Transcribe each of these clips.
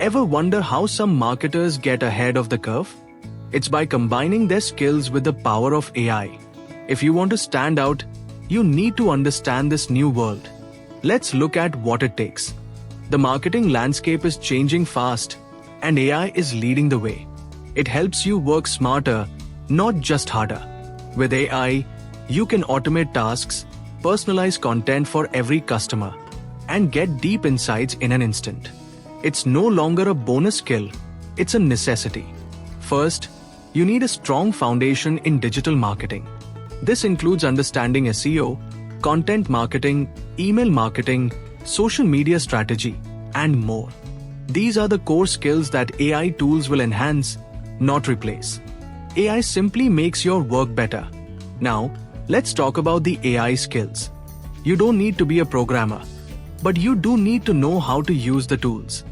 Ever wonder how some marketers get ahead of the curve? It's by combining their skills with the power of AI. If you want to stand out, you need to understand this new world. Let's look at what it takes. The marketing landscape is changing fast, and AI is leading the way. It helps you work smarter, not just harder. With AI, you can automate tasks, personalize content for every customer, and get deep insights in an instant. It's no longer a bonus skill, it's a necessity. First, you need a strong foundation in digital marketing. This includes understanding SEO, content marketing, email marketing, social media strategy, and more. These are the core skills that AI tools will enhance, not replace. AI simply makes your work better. Now, let's talk about the AI skills. You don't need to be a programmer, but you do need to know how to use the tools.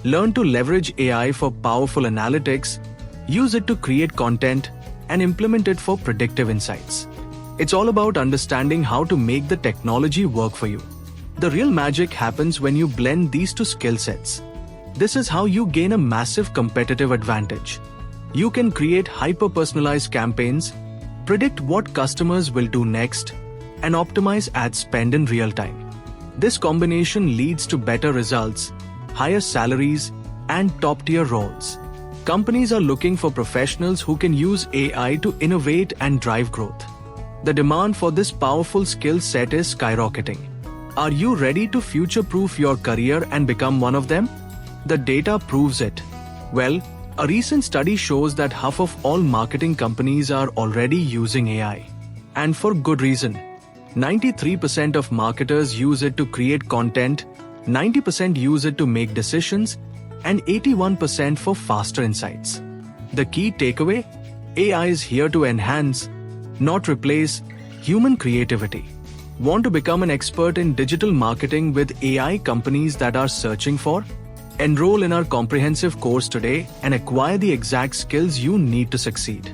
Learn to leverage AI for powerful analytics, use it to create content, and implement it for predictive insights. It's all about understanding how to make the technology work for you. The real magic happens when you blend these two skill sets. This is how you gain a massive competitive advantage. You can create hyper-personalized campaigns, predict what customers will do next, and optimize ad spend in real time. This combination leads to better results, higher salaries, and top-tier roles. Companies are looking for professionals who can use AI to innovate and drive growth. The demand for this powerful skill set is skyrocketing. Are you ready to future-proof your career and become one of them? The data proves it. Well, a recent study shows that half of all marketing companies are already using AI. And for good reason. 93% of marketers use it to create content, 90% use it to make decisions, and 81% for faster insights. The key takeaway? AI is here to enhance, not replace, human creativity. Want to become an expert in digital marketing with AI companies that are searching for? Enroll in our comprehensive course today and acquire the exact skills you need to succeed.